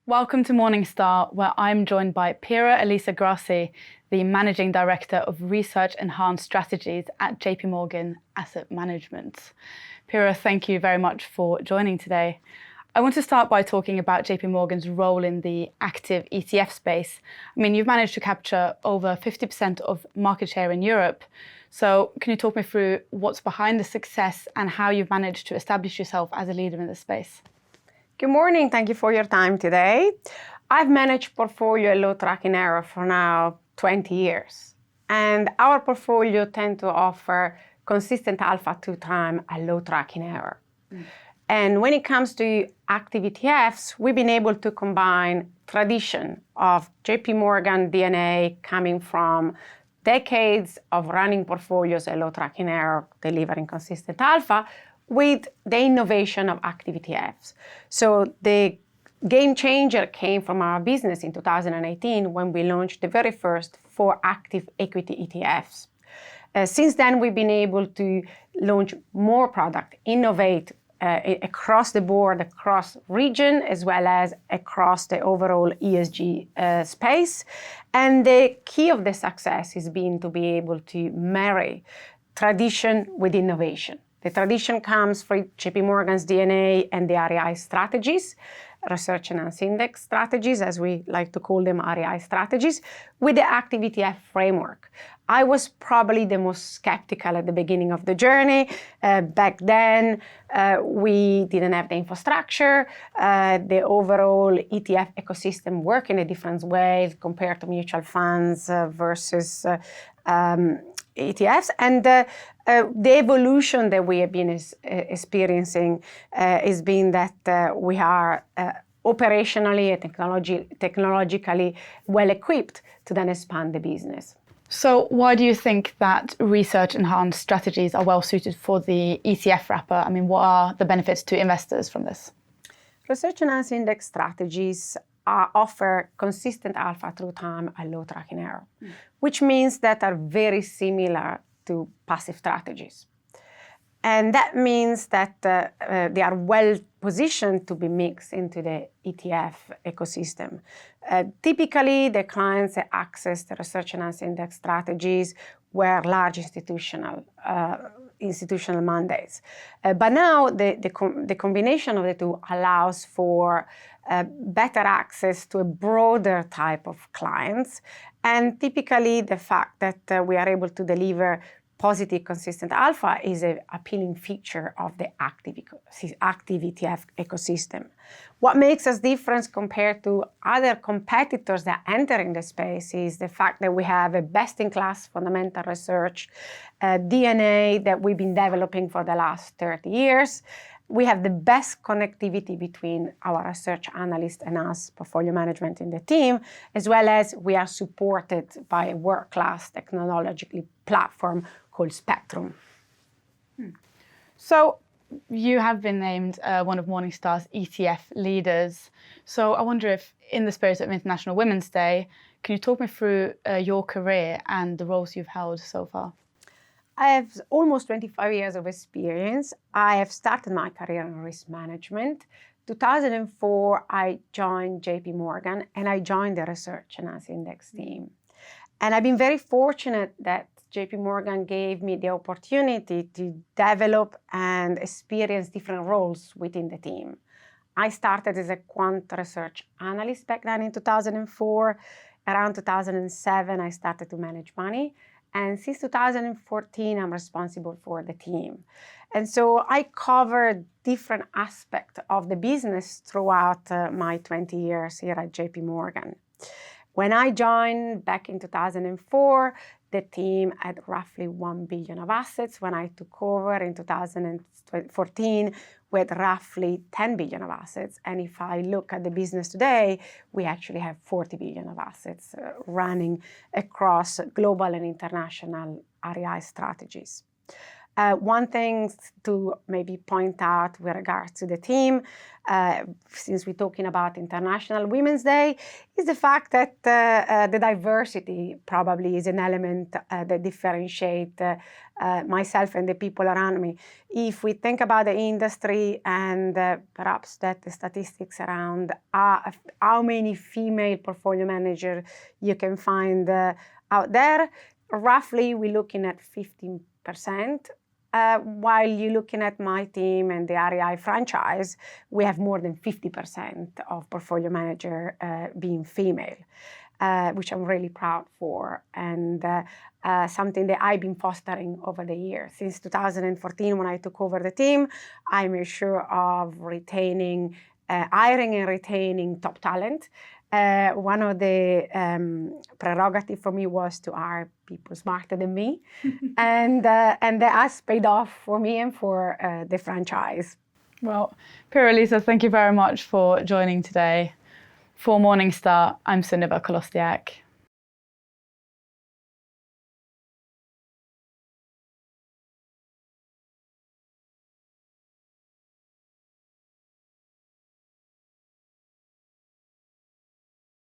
Welcome to Morningstar, where I'm joined by Piera Elisa Grassi, the Managing Director of Research Enhanced Strategies at JPMorgan Asset Management. Piera, thank you very much for joining today. I want to start by talking about JPMorgan's role in the active ETF space. I mean, you've managed to capture over 50% of market share in Europe. So can you talk me through what's behind the success and how you've managed to establish yourself as a leader in this space? Good morning. Thank you for your time today. I've managed portfolio low tracking error for now 20 years. And our portfolio tend to offer consistent alpha 2 times a low tracking error. And when it comes to active ETFs, we've been able to combine tradition of JPMorgan DNA coming from decades of running portfolios at low tracking error, delivering consistent alpha, with the innovation of active ETFs. So the game changer came from our business in 2018 when we launched the very first 4 active equity ETFs. Since then, we've been able to launch more product, innovate across the board, across region, as well as across the overall ESG space. And the key of the success has been to be able to marry tradition with innovation. The tradition comes from JPMorgan's DNA and the REI strategies, research enhanced index strategies, as we like to call them, REI strategies, with the active ETF framework. I was probably the most skeptical at the beginning of the journey. Back then, we didn't have the infrastructure. The overall ETF ecosystem worked in a different way compared to mutual funds versus ETFs. And the evolution that we have been experiencing has been that we are operationally and technologically well equipped to then expand the business. So why do you think that research enhanced strategies are well suited for the ETF wrapper? I mean, what are the benefits to investors from this? Research enhanced index strategies offer consistent alpha through time and low tracking error, which means that are very similar to passive strategies. And that means that they are well positioned to be mixed into the ETF ecosystem. Typically, the clients access the research enhanced index strategies were large institutional mandates. But now the combination of the two allows for better access to a broader type of clients. And typically, the fact that we are able to deliver positive, consistent alpha is an appealing feature of the active ETF ecosystem. What makes us different compared to other competitors that are entering the space is the fact that we have a best-in-class fundamental research DNA that we've been developing for the last 30 years. We have the best connectivity between our research analysts and us, portfolio management in the team, as well as we are supported by a world-class technological platform called Spectrum. So you have been named one of Morningstar's ETF leaders. So I wonder if, in the spirit of International Women's Day, can you talk me through your career and the roles you've held so far? I have almost 25 years of experience. I have started my career in risk management. 2004, I joined JPMorgan and I joined the research enhanced index team. And I've been very fortunate that JPMorgan gave me the opportunity to develop and experience different roles within the team. I started as a quant research analyst back then in 2004. Around 2007, I started to manage money. And since 2014, I'm responsible for the team. And so I covered different aspects of the business throughout my 20 years here at JPMorgan. When I joined back in 2004, the team had roughly 1 billion of assets. When I took over in 2014, we had roughly 10 billion of assets. And if I look at the business today, we actually have 40 billion of assets running across global and international REI strategies. One thing to maybe point out with regards to the team, since we're talking about International Women's Day, is the fact that the diversity probably is an element that differentiates myself and the people around me. If we think about the industry and perhaps that the statistics around how many female portfolio managers you can find out there, roughly we're looking at 15%. While you're looking at my team and the REI franchise, we have more than 50% of portfolio manager being female, which I'm really proud for, and something that I've been fostering over the years. Since 2014, when I took over the team, I made sure of hiring and retaining top talent. One of the prerogatives for me was to hire people smarter than me, and that has paid off for me and for the franchise. Well, Piera Elisa, thank you very much for joining today. For Morningstar, I'm Sunniva Kolostiak.